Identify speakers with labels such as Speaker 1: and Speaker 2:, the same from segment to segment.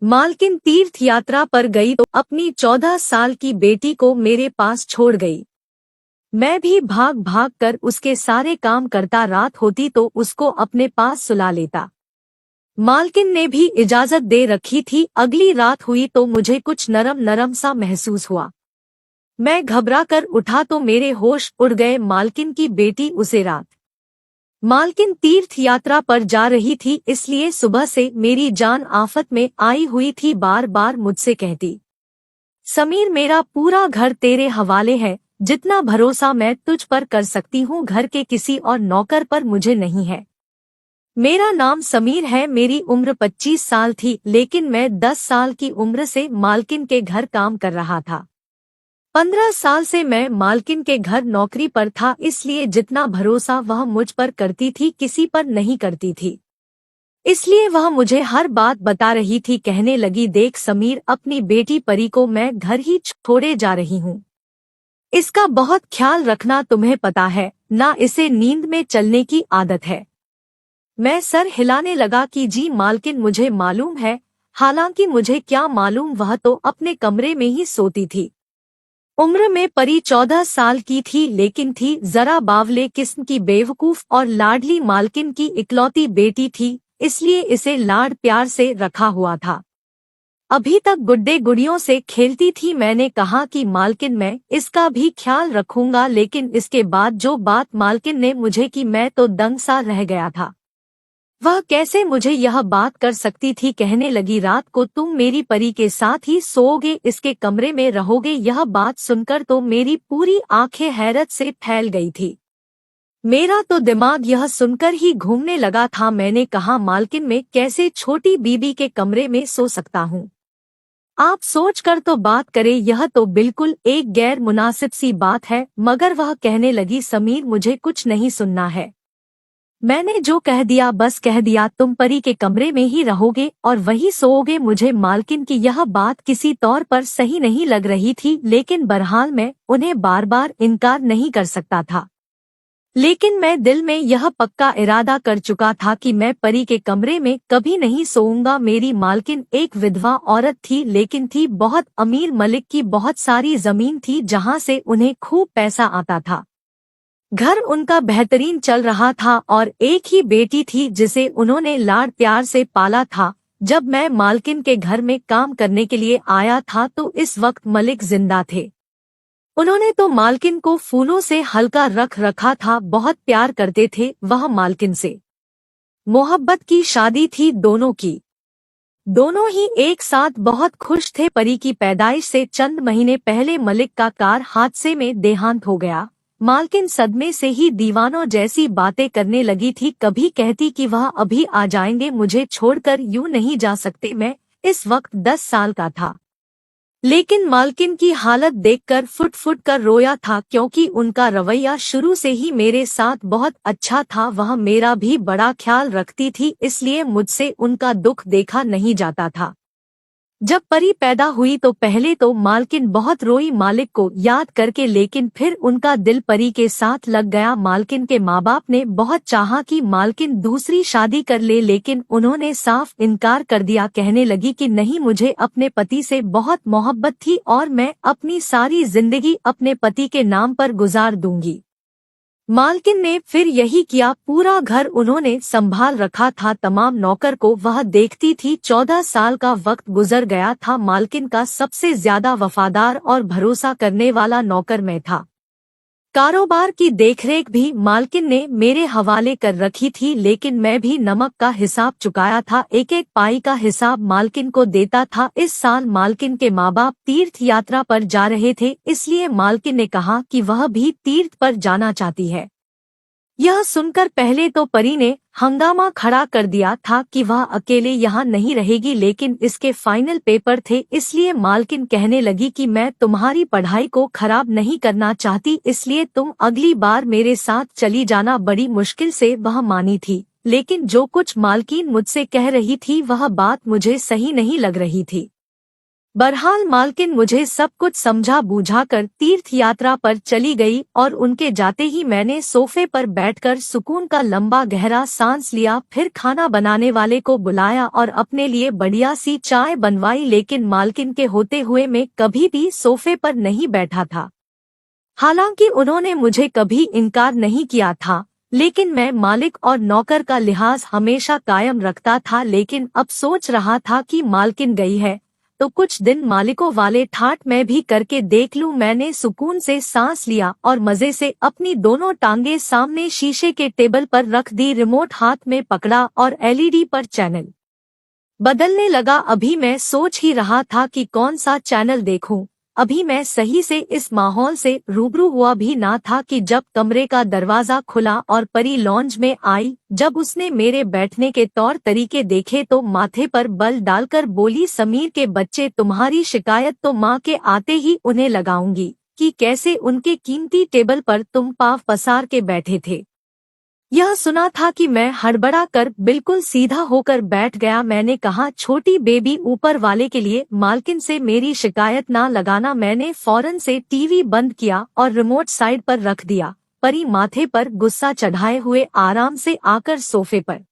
Speaker 1: मालकिन तीर्थ यात्रा पर गई तो अपनी 14 साल की बेटी को मेरे पास छोड़ गई। मैं भी भाग भाग कर उसके सारे काम करता, रात होती तो उसको अपने पास सुला लेता। मालकिन ने भी इजाजत दे रखी थी। अगली रात हुई तो मुझे कुछ नरम नरम सा महसूस हुआ। मैं घबरा कर उठा तो मेरे होश उड़ गए। मालकिन की बेटी उसे रात मालकिन तीर्थ यात्रा पर जा रही थी, इसलिए सुबह से मेरी जान आफत में आई हुई थी। बार बार मुझसे कहती, समीर मेरा पूरा घर तेरे हवाले है, जितना भरोसा मैं तुझ पर कर सकती हूँ घर के किसी और नौकर पर मुझे नहीं है। मेरा नाम समीर है। मेरी उम्र 25 साल थी, लेकिन मैं 10 साल की उम्र से मालकिन के घर काम कर रहा था। 15 साल से मैं मालकिन के घर नौकरी पर था, इसलिए जितना भरोसा वह मुझ पर करती थी किसी पर नहीं करती थी। इसलिए वह मुझे हर बात बता रही थी। कहने लगी, देख समीर, अपनी बेटी परी को मैं घर ही छोड़े जा रही हूँ। इसका बहुत ख्याल रखना, तुम्हें पता है ना, इसे नींद में चलने की आदत है। मैं सर हिलाने लगा कि जी मालकिन, मुझे मालूम है। हालांकि मुझे क्या मालूम, वह तो अपने कमरे में ही सोती थी। उम्र में परी 14 साल की थी, लेकिन थी जरा बावले किस्म की, बेवकूफ और लाडली मालकिन की इकलौती बेटी थी, इसलिए इसे लाड प्यार से रखा हुआ था। अभी तक गुड्डे गुड़ियों से खेलती थी। मैंने कहा कि मालकिन, मैं इसका भी ख्याल रखूंगा, लेकिन इसके बाद जो बात मालकिन ने मुझे की, मैं तो दंग सा रह गया था। वह कैसे मुझे यह बात कर सकती थी। कहने लगी, रात को तुम मेरी परी के साथ ही सोओगे, इसके कमरे में रहोगे। यह बात सुनकर तो मेरी पूरी आंखें हैरत से फैल गई थी। मेरा तो दिमाग यह सुनकर ही घूमने लगा था। मैंने कहा, मालकिन, मैं कैसे छोटी बीबी के कमरे में सो सकता हूँ? आप सोचकर तो बात करें, यह तो बिल्कुल एक गैर मुनासिब सी बात है। मगर वह कहने लगी, समीर, मुझे कुछ नहीं सुनना है। मैंने जो कह दिया बस कह दिया। तुम परी के कमरे में ही रहोगे और वहीं सोओगे। मुझे मालकिन की यह बात किसी तौर पर सही नहीं लग रही थी, लेकिन बहरहाल मैं उन्हें बार बार इनकार नहीं कर सकता था। लेकिन मैं दिल में यह पक्का इरादा कर चुका था कि मैं परी के कमरे में कभी नहीं सोऊंगा। मेरी मालकिन एक विधवा औरत थी, लेकिन थी बहुत अमीर। मलिक की बहुत सारी जमीन थी, जहां से उन्हें खूब पैसा आता था। घर उनका बेहतरीन चल रहा था और एक ही बेटी थी जिसे उन्होंने लाड प्यार से पाला था। जब मैं मालकिन के घर में काम करने के लिए आया था तो इस वक्त मलिक जिंदा थे। उन्होंने तो मालकिन को फूलों से हल्का रख रखा था, बहुत प्यार करते थे वह मालकिन से। मोहब्बत की शादी थी दोनों की। दोनों ही एक साथ बहुत खुश थे। परी की पैदाइश से चंद महीने पहले मलिक का कार हादसे में देहांत हो गया। मालकिन सदमे से ही दीवानों जैसी बातें करने लगी थी। कभी कहती कि वह अभी आ जाएंगे, मुझे छोड़कर यूं नहीं जा सकते। मैं इस वक्त 10 साल का था, लेकिन मालकिन की हालत देखकर फुट फुट कर रोया था, क्योंकि उनका रवैया शुरू से ही मेरे साथ बहुत अच्छा था। वह मेरा भी बड़ा ख्याल रखती थी, इसलिए मुझसे उनका दुख देखा नहीं जाता था। जब परी पैदा हुई तो पहले तो मालकिन बहुत रोई मालिक को याद करके, लेकिन फिर उनका दिल परी के साथ लग गया। मालकिन के माँ बाप ने बहुत चाहा कि मालकिन दूसरी शादी कर ले, लेकिन उन्होंने साफ इनकार कर दिया। कहने लगी कि नहीं, मुझे अपने पति से बहुत मोहब्बत थी और मैं अपनी सारी जिंदगी अपने पति के नाम पर गुजार दूंगी। मालकिन ने फिर यही किया। पूरा घर उन्होंने संभाल रखा था, तमाम नौकर को वह देखती थी। 14 साल का वक्त गुजर गया था। मालकिन का सबसे ज्यादा वफादार और भरोसा करने वाला नौकर मैं था। कारोबार की देखरेख भी मालकिन ने मेरे हवाले कर रखी थी, लेकिन मैं भी नमक का हिसाब चुकाया था। एक एक पाई का हिसाब मालकिन को देता था। इस साल मालकिन के माँ बाप तीर्थ यात्रा पर जा रहे थे, इसलिए मालकिन ने कहा कि वह भी तीर्थ पर जाना चाहती है। यह सुनकर पहले तो परी ने हंगामा खड़ा कर दिया था कि वह अकेले यहाँ नहीं रहेगी, लेकिन इसके फाइनल पेपर थे, इसलिए मालकिन कहने लगी कि मैं तुम्हारी पढ़ाई को खराब नहीं करना चाहती, इसलिए तुम अगली बार मेरे साथ चली जाना। बड़ी मुश्किल से वह मानी थी, लेकिन जो कुछ मालकिन मुझसे कह रही थी वह बात मुझे सही नहीं लग रही थी। बहरहाल मालकिन मुझे सब कुछ समझा बूझा कर तीर्थ यात्रा पर चली गई और उनके जाते ही मैंने सोफे पर बैठकर सुकून का लंबा गहरा सांस लिया। फिर खाना बनाने वाले को बुलाया और अपने लिए बढ़िया सी चाय बनवाई, लेकिन मालकिन के होते हुए मैं कभी भी सोफे पर नहीं बैठा था। हालांकि उन्होंने मुझे कभी इनकार नहीं किया था, लेकिन मैं मालिक और नौकर का लिहाज हमेशा कायम रखता था। लेकिन अब सोच रहा था कि मालकिन गई है तो कुछ दिन मालिकों वाले ठाट मैं भी करके देख लूं। मैंने सुकून से सांस लिया और मजे से अपनी दोनों टांगे सामने शीशे के टेबल पर रख दी, रिमोट हाथ में पकड़ा और एलईडी पर चैनल बदलने लगा। अभी मैं सोच ही रहा था कि कौन सा चैनल देखूं। अभी मैं सही से इस माहौल से रूबरू हुआ भी ना था कि जब कमरे का दरवाजा खुला और परी लॉन्ज में आई। जब उसने मेरे बैठने के तौर तरीके देखे तो माथे पर बल डालकर बोली, समीर के बच्चे, तुम्हारी शिकायत तो माँ के आते ही उन्हें लगाऊंगी कि कैसे उनके कीमती टेबल पर तुम पाँव पसार के बैठे थे। यह सुना था कि मैं हड़बड़ा कर बिल्कुल सीधा होकर बैठ गया। मैंने कहा, छोटी बेबी, ऊपर वाले के लिए मालकिन से मेरी शिकायत ना लगाना। मैंने फौरन से टीवी बंद किया और रिमोट साइड पर रख दिया। परी माथे पर गुस्सा चढ़ाए हुए आराम से आकर सोफे पर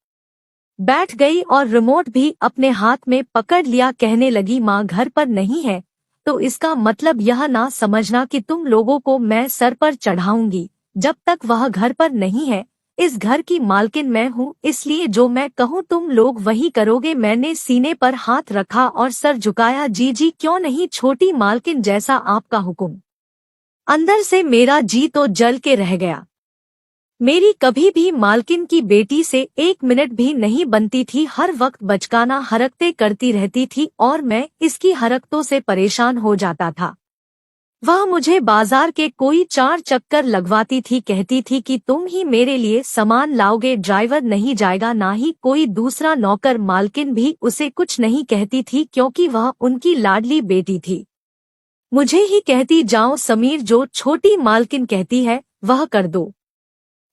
Speaker 1: बैठ गई और रिमोट भी अपने हाथ में पकड़ लिया। कहने लगी, माँ घर पर नहीं है तो इसका मतलब यह ना समझना कि तुम लोगों को मैं सर पर चढ़ाऊंगी। जब तक वह घर पर नहीं है इस घर की मालकिन मैं हूँ, इसलिए जो मैं कहूँ तुम लोग वही करोगे। मैंने सीने पर हाथ रखा और सर झुकाया। जी जी, क्यों नहीं छोटी मालकिन, जैसा आपका हुक्म। अंदर से मेरा जी तो जल के रह गया। मेरी कभी भी मालकिन की बेटी से एक मिनट भी नहीं बनती थी। हर वक्त बचकाना हरकतें करती रहती थी और मैं इसकी हरकतों से परेशान हो जाता था। वह मुझे बाजार के कोई 4 चक्कर लगवाती थी, कहती थी कि तुम ही मेरे लिए सामान लाओगे, ड्राइवर नहीं जाएगा, ना ही कोई दूसरा नौकर। मालकिन भी उसे कुछ नहीं कहती थी क्योंकि वह उनकी लाडली बेटी थी। मुझे ही कहती, जाओ समीर, जो छोटी मालकिन कहती है वह कर दो।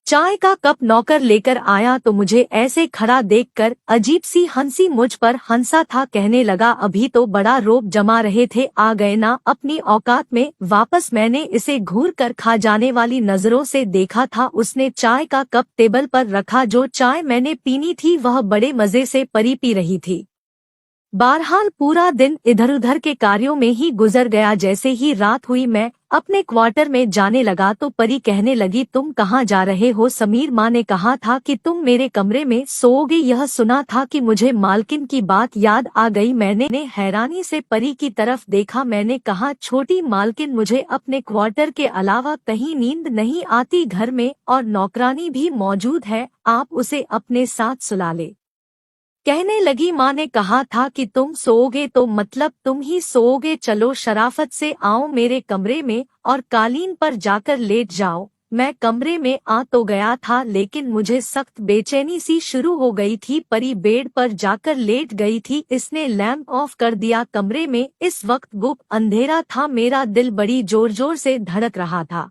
Speaker 1: चाय का कप नौकर लेकर आया तो मुझे ऐसे खड़ा देखकर अजीब सी हंसी मुझ पर हंसा था। कहने लगा, अभी तो बड़ा रोब जमा रहे थे, आ गए ना अपनी औकात में वापस। मैंने इसे घूर कर खा जाने वाली नजरों से देखा था। उसने चाय का कप टेबल पर रखा। जो चाय मैंने पीनी थी वह बड़े मजे से परी पी रही थी। बहरहाल पूरा दिन इधर उधर के कार्यों में ही गुजर गया। जैसे ही रात हुई मैं अपने क्वार्टर में जाने लगा तो परी कहने लगी, तुम कहाँ जा रहे हो समीर? माँ ने कहा था कि तुम मेरे कमरे में सोओगे। यह सुना था कि मुझे मालकिन की बात याद आ गई। मैंने हैरानी से परी की तरफ देखा। मैंने कहा, छोटी मालकिन, मुझे अपने क्वार्टर के अलावा कहीं नींद नहीं आती। घर में और नौकरानी भी मौजूद है, आप उसे अपने साथ सुला ले। कहने लगी, माँ ने कहा था कि तुम सोओगे तो मतलब तुम ही सोओगे। चलो शराफत से आओ मेरे कमरे में और कालीन पर जाकर लेट जाओ। मैं कमरे में आ तो गया था लेकिन मुझे सख्त बेचैनी सी शुरू हो गई थी। परी बेड पर जाकर लेट गई थी। इसने लैंप ऑफ कर दिया। कमरे में इस वक्त गुप अंधेरा था। मेरा दिल बड़ी जोर जोर से धड़क रहा था।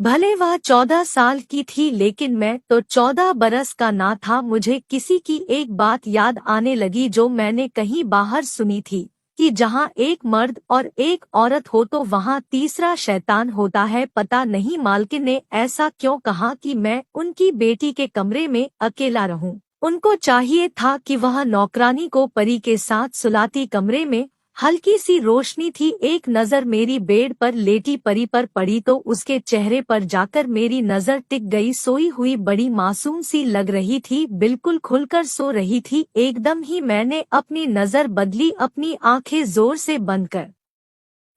Speaker 1: भले वह 14 साल की थी लेकिन मैं तो 14 बरस का ना था। मुझे किसी की एक बात याद आने लगी जो मैंने कहीं बाहर सुनी थी कि जहाँ एक मर्द और एक औरत हो तो वहाँ तीसरा शैतान होता है। पता नहीं मालकिन ने ऐसा क्यों कहा कि मैं उनकी बेटी के कमरे में अकेला रहूं। उनको चाहिए था कि वह नौकरानी को परी के साथ सुलाती। कमरे में हल्की सी रोशनी थी। एक नज़र मेरी बेड पर लेटी परी पर पड़ी तो उसके चेहरे पर जाकर मेरी नज़र टिक गई। सोई हुई बड़ी मासूम सी लग रही थी, बिल्कुल खुलकर सो रही थी। एकदम ही मैंने अपनी नज़र बदली, अपनी आंखें जोर से बंद कर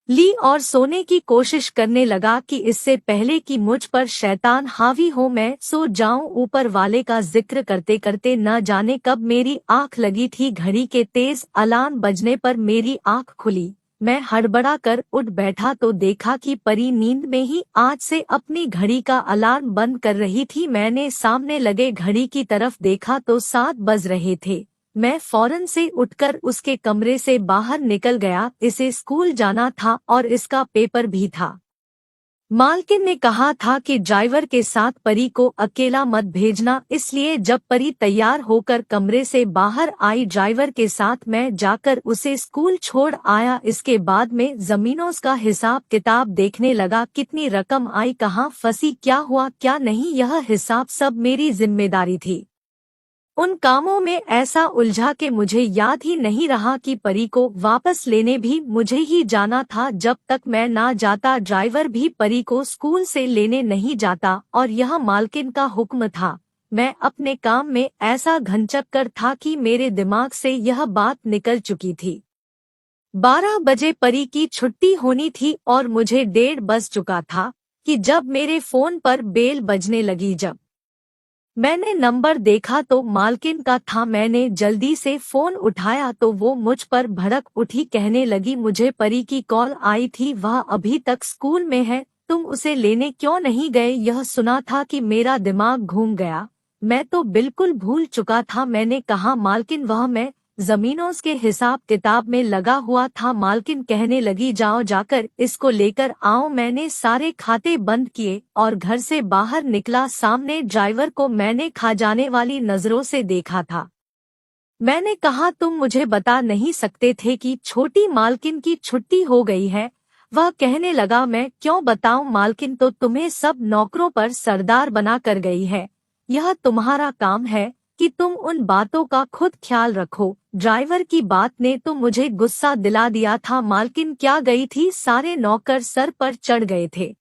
Speaker 1: ली और सोने की कोशिश करने लगा कि इससे पहले कि मुझ पर शैतान हावी हो मैं सो जाऊं। ऊपर वाले का जिक्र करते करते न जाने कब मेरी आंख लगी थी। घड़ी के तेज अलार्म बजने पर मेरी आंख खुली। मैं हड़बड़ा कर उठ बैठा तो देखा कि परी नींद में ही आज से अपनी घड़ी का अलार्म बंद कर रही थी। मैंने सामने लगे घड़ी की तरफ देखा तो 7 बज रहे थे। मैं फौरन से उठकर उसके कमरे से बाहर निकल गया। इसे स्कूल जाना था और इसका पेपर भी था। मालकिन ने कहा था कि ड्राइवर के साथ परी को अकेला मत भेजना, इसलिए जब परी तैयार होकर कमरे से बाहर आई ड्राइवर के साथ मैं जाकर उसे स्कूल छोड़ आया। इसके बाद में जमीनों का हिसाब किताब देखने लगा, कितनी रकम आई, कहाँ फंसी, क्या हुआ क्या नहीं, यह हिसाब सब मेरी जिम्मेदारी थी। उन कामों में ऐसा उलझा कि मुझे याद ही नहीं रहा कि परी को वापस लेने भी मुझे ही जाना था। जब तक मैं ना जाता ड्राइवर भी परी को स्कूल से लेने नहीं जाता और यह मालकिन का हुक्म था। मैं अपने काम में ऐसा घनचक्कर था कि मेरे दिमाग से यह बात निकल चुकी थी। 12 बजे परी की छुट्टी होनी थी और मुझे 1:30 बज चुका था कि जब मेरे फोन पर बेल बजने लगी। जब मैंने नंबर देखा तो मालकिन का था। मैंने जल्दी से फोन उठाया तो वो मुझ पर भड़क उठी, कहने लगी, मुझे परी की कॉल आई थी, वह अभी तक स्कूल में है, तुम उसे लेने क्यों नहीं गए। यह सुना था कि मेरा दिमाग घूम गया, मैं तो बिल्कुल भूल चुका था। मैंने कहा, मालकिन वह मैं जमीनों के हिसाब किताब में लगा हुआ था। मालकिन कहने लगी, जाओ जाकर इसको लेकर आओ। मैंने सारे खाते बंद किए और घर से बाहर निकला। सामने ड्राइवर को मैंने खा जाने वाली नजरों से देखा था। मैंने कहा, तुम मुझे बता नहीं सकते थे कि छोटी मालकिन की छुट्टी हो गई है। वह कहने लगा, मैं क्यों बताऊं, मालकिन तो तुम्हें सब नौकरों पर सरदार बना कर गई है, यह तुम्हारा काम है कि तुम उन बातों का खुद ख्याल रखो। ड्राइवर की बात ने तो मुझे गुस्सा दिला दिया था। मालकिन क्या गई थी, सारे नौकर सर पर चढ़ गए थे,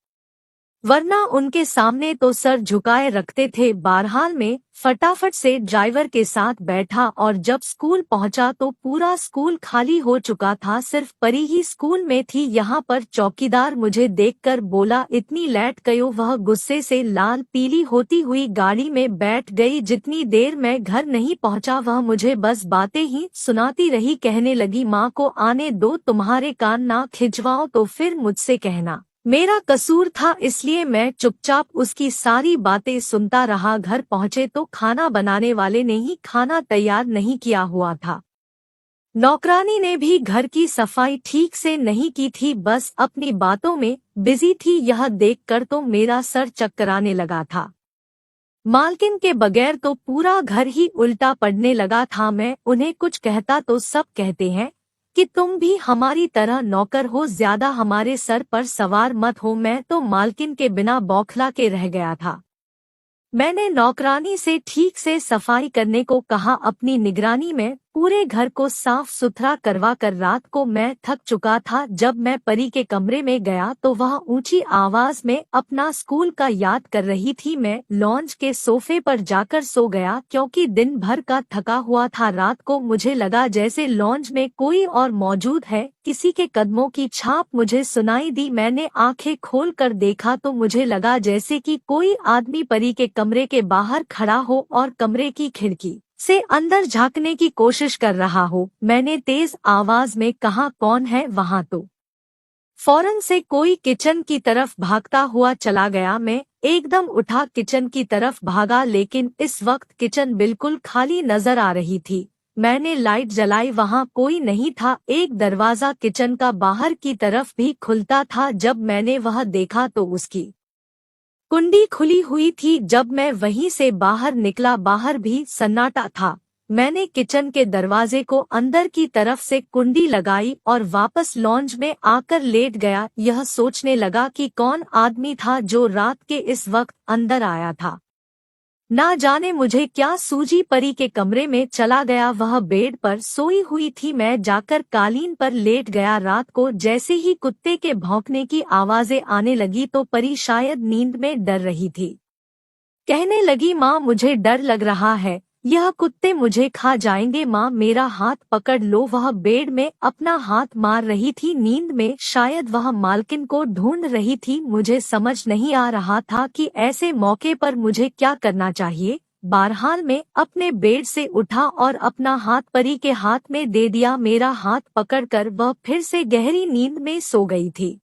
Speaker 1: वरना उनके सामने तो सर झुकाए रखते थे। बहरहाल में फटाफट से ड्राइवर के साथ बैठा और जब स्कूल पहुंचा तो पूरा स्कूल खाली हो चुका था, सिर्फ परी ही स्कूल में थी। यहाँ पर चौकीदार मुझे देखकर बोला, इतनी लेट गयो। वह गुस्से से लाल पीली होती हुई गाड़ी में बैठ गई। जितनी देर मैं घर नहीं पहुंचा वह मुझे बस बातें ही सुनाती रही, कहने लगी, माँ को आने दो, तुम्हारे कान ना खिंचवाओ तो फिर मुझसे कहना मेरा कसूर था, इसलिए मैं चुपचाप उसकी सारी बातें सुनता रहा। घर पहुंचे तो खाना बनाने वाले ने ही खाना तैयार नहीं किया हुआ था। नौकरानी ने भी घर की सफाई ठीक से नहीं की थी, बस अपनी बातों में बिजी थी। यह देखकर तो मेरा सर चक्कराने लगा था। मालकिन के बगैर तो पूरा घर ही उल्टा पड़ने लगा था। मैं उन्हें कुछ कहता तो सब कहते हैं कि तुम भी हमारी तरह नौकर हो, ज्यादा हमारे सर पर सवार मत हो। मैं तो मालकिन के बिना बौखला के रह गया था। मैंने नौकरानी से ठीक से सफाई करने को कहा। अपनी निगरानी में पूरे घर को साफ सुथरा करवा कर रात को मैं थक चुका था। जब मैं परी के कमरे में गया तो वह ऊंची आवाज में अपना स्कूल का याद कर रही थी। मैं लॉन्ज के सोफे पर जाकर सो गया, क्योंकि दिन भर का थका हुआ था। रात को मुझे लगा जैसे लॉन्ज में कोई और मौजूद है, किसी के कदमों की छाप मुझे सुनाई दी। मैंने आंखें खोल कर देखा तो मुझे लगा जैसे कि कोई आदमी परी के कमरे के बाहर खड़ा हो और कमरे की खिड़की से अंदर झांकने की कोशिश कर रहा हो। मैंने तेज आवाज में कहा, कौन है वहां? तो फौरन से कोई किचन की तरफ भागता हुआ चला गया। मैं एकदम उठा किचन की तरफ भागा, लेकिन इस वक्त किचन बिल्कुल खाली नजर आ रही थी। मैंने लाइट जलाई, वहां कोई नहीं था। एक दरवाजा किचन का बाहर की तरफ भी खुलता था। जब मैंने वह देखा तो उसकी कुंडी खुली हुई थी। जब मैं वहीं से बाहर निकला, बाहर भी सन्नाटा था। मैंने किचन के दरवाजे को अंदर की तरफ से कुंडी लगाई और वापस लॉन्ज में आकर लेट गया। यह सोचने लगा कि कौन आदमी था जो रात के इस वक्त अंदर आया था। ना जाने मुझे क्या सूझी, परी के कमरे में चला गया। वह बेड पर सोई हुई थी। मैं जाकर कालीन पर लेट गया। रात को जैसे ही कुत्ते के भौंकने की आवाजें आने लगी तो परी शायद नींद में डर रही थी। कहने लगी, माँ मुझे डर लग रहा है, यह कुत्ते मुझे खा जाएंगे। माँ मेरा हाथ पकड़ लो। वह बेड में अपना हाथ मार रही थी नींद में। शायद वह मालकिन को ढूंढ रही थी। मुझे समझ नहीं आ रहा था कि ऐसे मौके पर मुझे क्या करना चाहिए। बहरहाल में अपने बेड से उठा और अपना हाथ परी के हाथ में दे दिया। मेरा हाथ पकड़कर वह फिर से गहरी नींद में सो गई थी।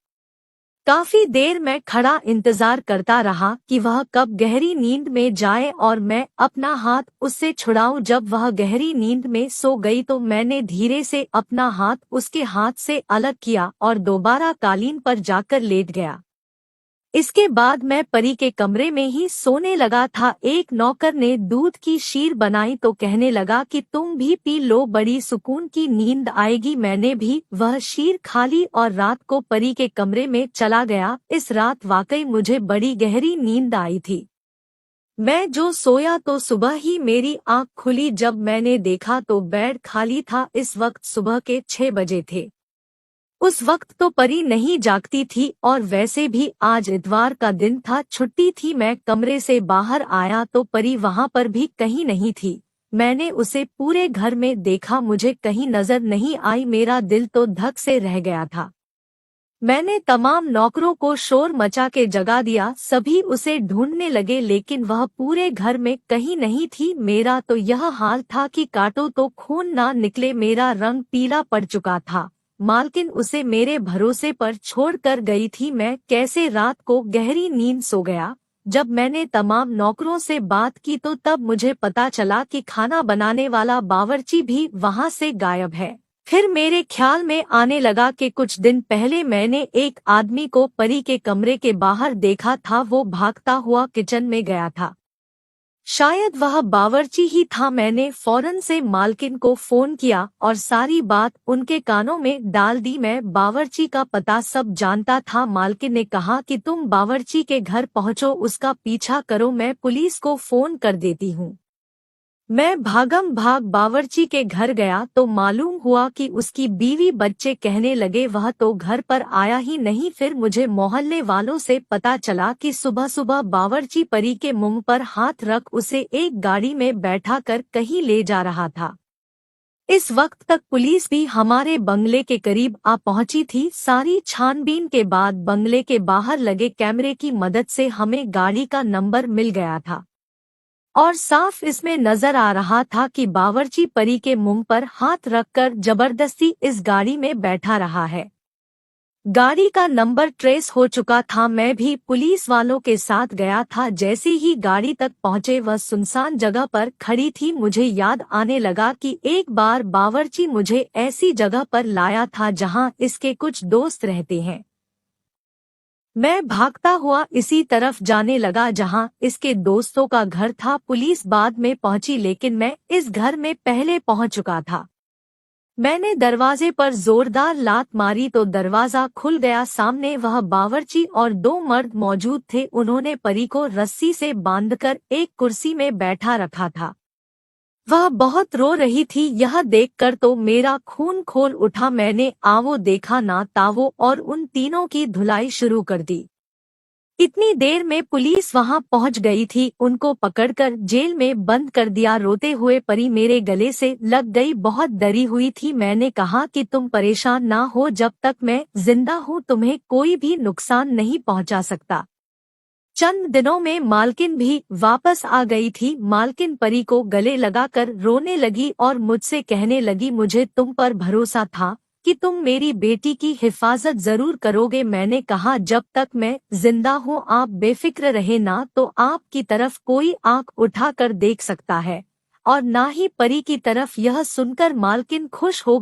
Speaker 1: काफी देर मैं खड़ा इंतजार करता रहा कि वह कब गहरी नींद में जाए और मैं अपना हाथ उससे छुड़ाऊं। जब वह गहरी नींद में सो गई तो मैंने धीरे से अपना हाथ उसके हाथ से अलग किया और दोबारा कालीन पर जाकर लेट गया। इसके बाद मैं परी के कमरे में ही सोने लगा था। एक नौकर ने दूध की शीर बनाई तो कहने लगा कि तुम भी पी लो, बड़ी सुकून की नींद आएगी। मैंने भी वह शीर खा ली और रात को परी के कमरे में चला गया। इस रात वाकई मुझे बड़ी गहरी नींद आई थी। मैं जो सोया तो सुबह ही मेरी आंख खुली। जब मैंने देखा तो बेड खाली था। इस वक्त सुबह के 6 बजे थे। उस वक्त तो परी नहीं जागती थी और वैसे भी आज इतवार का दिन था, छुट्टी थी। मैं कमरे से बाहर आया तो परी वहां पर भी कहीं नहीं थी। मैंने उसे पूरे घर में देखा, मुझे कहीं नजर नहीं आई। मेरा दिल तो धक से रह गया था। मैंने तमाम नौकरों को शोर मचा के जगा दिया। सभी उसे ढूंढने लगे लेकिन वह पूरे घर में कहीं नहीं थी। मेरा तो यह हाल था कि काटो तो खून ना निकले। मेरा रंग पीला पड़ चुका था। मालकिन उसे मेरे भरोसे पर छोड़कर गई थी। मैं कैसे रात को गहरी नींद सो गया। जब मैंने तमाम नौकरों से बात की तो तब मुझे पता चला कि खाना बनाने वाला बावर्ची भी वहां से गायब है। फिर मेरे ख्याल में आने लगा कि कुछ दिन पहले मैंने एक आदमी को परी के कमरे के बाहर देखा था। वो भागता हुआ किचन में गया था। शायद वह बावर्ची ही था। मैंने फौरन से मालकिन को फोन किया और सारी बात उनके कानों में डाल दी। मैं बावर्ची का पता सब जानता था। मालकिन ने कहा कि तुम बावर्ची के घर पहुंचो, उसका पीछा करो, मैं पुलिस को फोन कर देती हूँ। मैं भागम भाग बावर्ची के घर गया तो मालूम हुआ कि उसकी बीवी बच्चे कहने लगे वह तो घर पर आया ही नहीं। फिर मुझे मोहल्ले वालों से पता चला कि सुबह सुबह बावर्ची परी के मुंह पर हाथ रख उसे एक गाड़ी में बैठा कर कहीं ले जा रहा था। इस वक्त तक पुलिस भी हमारे बंगले के करीब आ पहुंची थी। सारी छानबीन के बाद बंगले के बाहर लगे कैमरे की मदद से हमें गाड़ी का नंबर मिल गया था और साफ इसमें नजर आ रहा था कि बावर्ची परी के मुंह पर हाथ रखकर जबरदस्ती इस गाड़ी में बैठा रहा है। गाड़ी का नंबर ट्रेस हो चुका था। मैं भी पुलिस वालों के साथ गया था। जैसे ही गाड़ी तक पहुंचे वह सुनसान जगह पर खड़ी थी। मुझे याद आने लगा कि एक बार बावर्ची मुझे ऐसी जगह पर लाया था जहां इसके कुछ दोस्त रहते हैं। मैं भागता हुआ इसी तरफ जाने लगा जहां इसके दोस्तों का घर था। पुलिस बाद में पहुंची लेकिन मैं इस घर में पहले पहुंच चुका था। मैंने दरवाजे पर जोरदार लात मारी तो दरवाजा खुल गया। सामने वह बावर्ची और 2 मर्द मौजूद थे। उन्होंने परी को रस्सी से बांधकर एक कुर्सी में बैठा रखा था। वह बहुत रो रही थी। यह देखकर तो मेरा खून खोल उठा। मैंने आवो देखा ना तावो और उन तीनों की धुलाई शुरू कर दी। इतनी देर में पुलिस वहां पहुंच गई थी। उनको पकड़कर जेल में बंद कर दिया। रोते हुए परी मेरे गले से लग गई, बहुत डरी हुई थी। मैंने कहा कि तुम परेशान ना हो, जब तक मैं जिंदा हूँ तुम्हें कोई भी नुकसान नहीं पहुंचा सकता। चंद दिनों में मालकिन भी वापस आ गई थी। मालकिन परी को गले लगाकर रोने लगी और मुझसे कहने लगी मुझे तुम पर भरोसा था कि तुम मेरी बेटी की हिफाजत जरूर करोगे। मैंने कहा जब तक मैं जिंदा हूँ आप बेफिक्र रहे, ना तो आपकी तरफ कोई आंख उठाकर देख सकता है और ना ही परी की तरफ। यह सुनकर मालकिन खुश हो